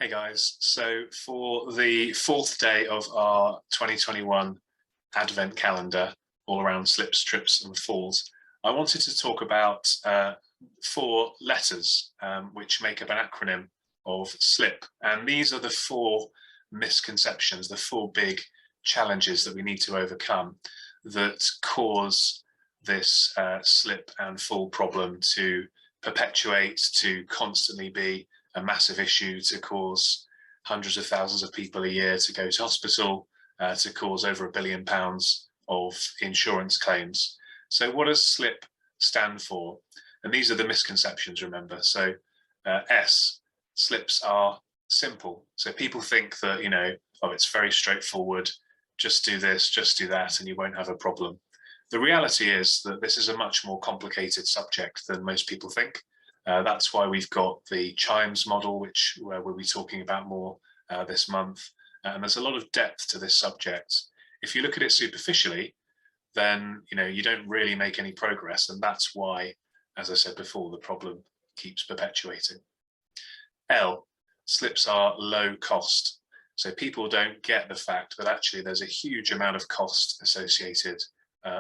Hey guys, so for the fourth day of our 2021 Advent calendar, all around slips, trips and falls, I wanted to talk about four letters which make up an acronym of SLIP. And these are the four misconceptions, the four big challenges that we need to overcome that cause this slip and fall problem to perpetuate, to constantly be a massive issue, to cause hundreds of thousands of people a year to go to hospital, to cause over £1 billion of insurance claims. So what does SLIP stand for? And these are the misconceptions, remember. So S, slips are simple. So people think that, it's very straightforward, just do this, just do that, and you won't have a problem. The reality is that this is a much more complicated subject than most people think. That's why we've got the 𝐒imple model, which we'll be talking about more this month. And there's a lot of depth to this subject. If you look at it superficially, then you don't really make any progress. And that's why, as I said before, the problem keeps perpetuating. L, slips are low cost. So people don't get the fact that actually there's a huge amount of cost associated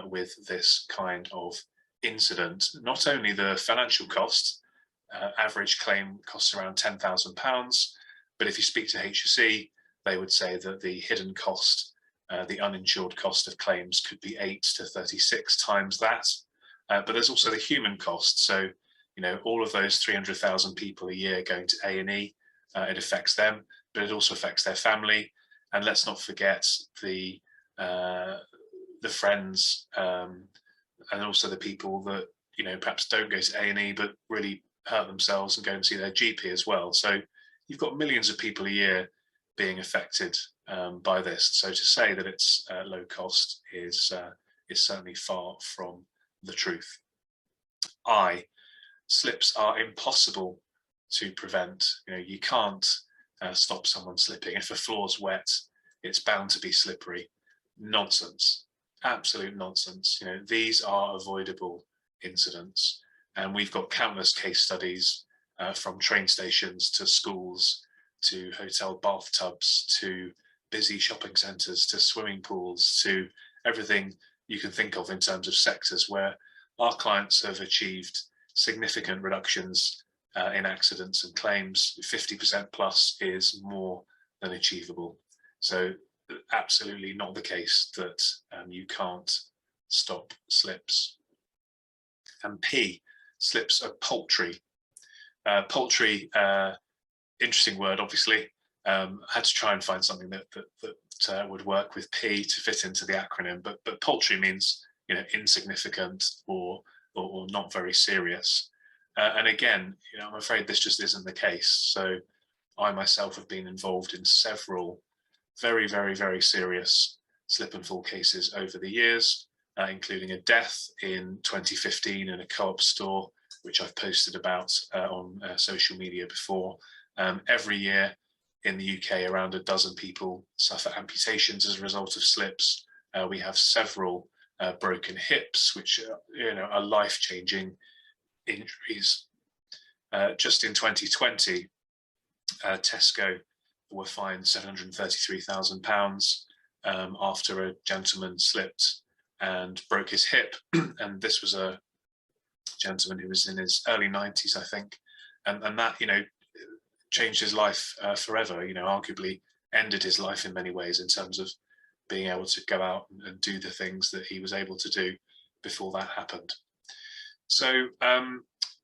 with this kind of incident. Not only the financial cost, average claim costs around £10,000, but if you speak to HSE, they would say that the hidden cost, the uninsured cost of claims could be 8 to 36 times that. But there's also the human cost. So, all of those 300,000 people a year going to A&E, it affects them, but it also affects their family. And let's not forget the friends and also the people that, perhaps don't go to A&E, but really hurt themselves and go and see their GP as well. So you've got millions of people a year being affected by this. So to say that it's low cost is certainly far from the truth. I, slips are impossible to prevent. You can't stop someone slipping. If a floor's wet, it's bound to be slippery. Nonsense, absolute nonsense. These are avoidable incidents. And we've got countless case studies from train stations to schools, to hotel bathtubs, to busy shopping centres, to swimming pools, to everything you can think of in terms of sectors where our clients have achieved significant reductions in accidents and claims. 50% plus is more than achievable. So absolutely not the case that you can't stop slips. And P, slips are poultry. Poultry, interesting word, obviously. I had to try and find something that would work with P to fit into the acronym, but poultry means insignificant or not very serious. And again, I'm afraid this just isn't the case. So I myself have been involved in several very, very, very serious slip and fall cases over the years, including a death in 2015 in a Co-op store, which I've posted about on social media before. Every year in the UK, around a dozen people suffer amputations as a result of slips. We have several broken hips, which are life-changing injuries. Just in 2020, Tesco were fined £733,000 after a gentleman slipped and broke his hip. And this was a gentleman who was in his early 90s, I think. And that, changed his life forever, arguably ended his life in many ways in terms of being able to go out and do the things that he was able to do before that happened. So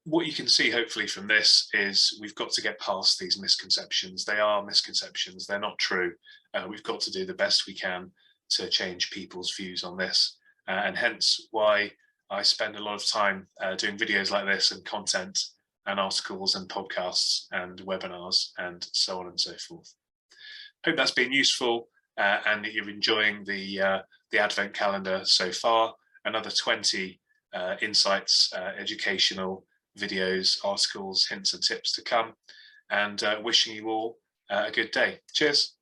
what you can see hopefully from this is we've got to get past these misconceptions. They are misconceptions, they're not true. We've got to do the best we can to change people's views on this. And hence why I spend a lot of time doing videos like this and content and articles and podcasts and webinars and so on and so forth. Hope that's been useful and that you're enjoying the Advent calendar so far. Another 20 insights, educational videos, articles, hints and tips to come, and wishing you all a good day. Cheers.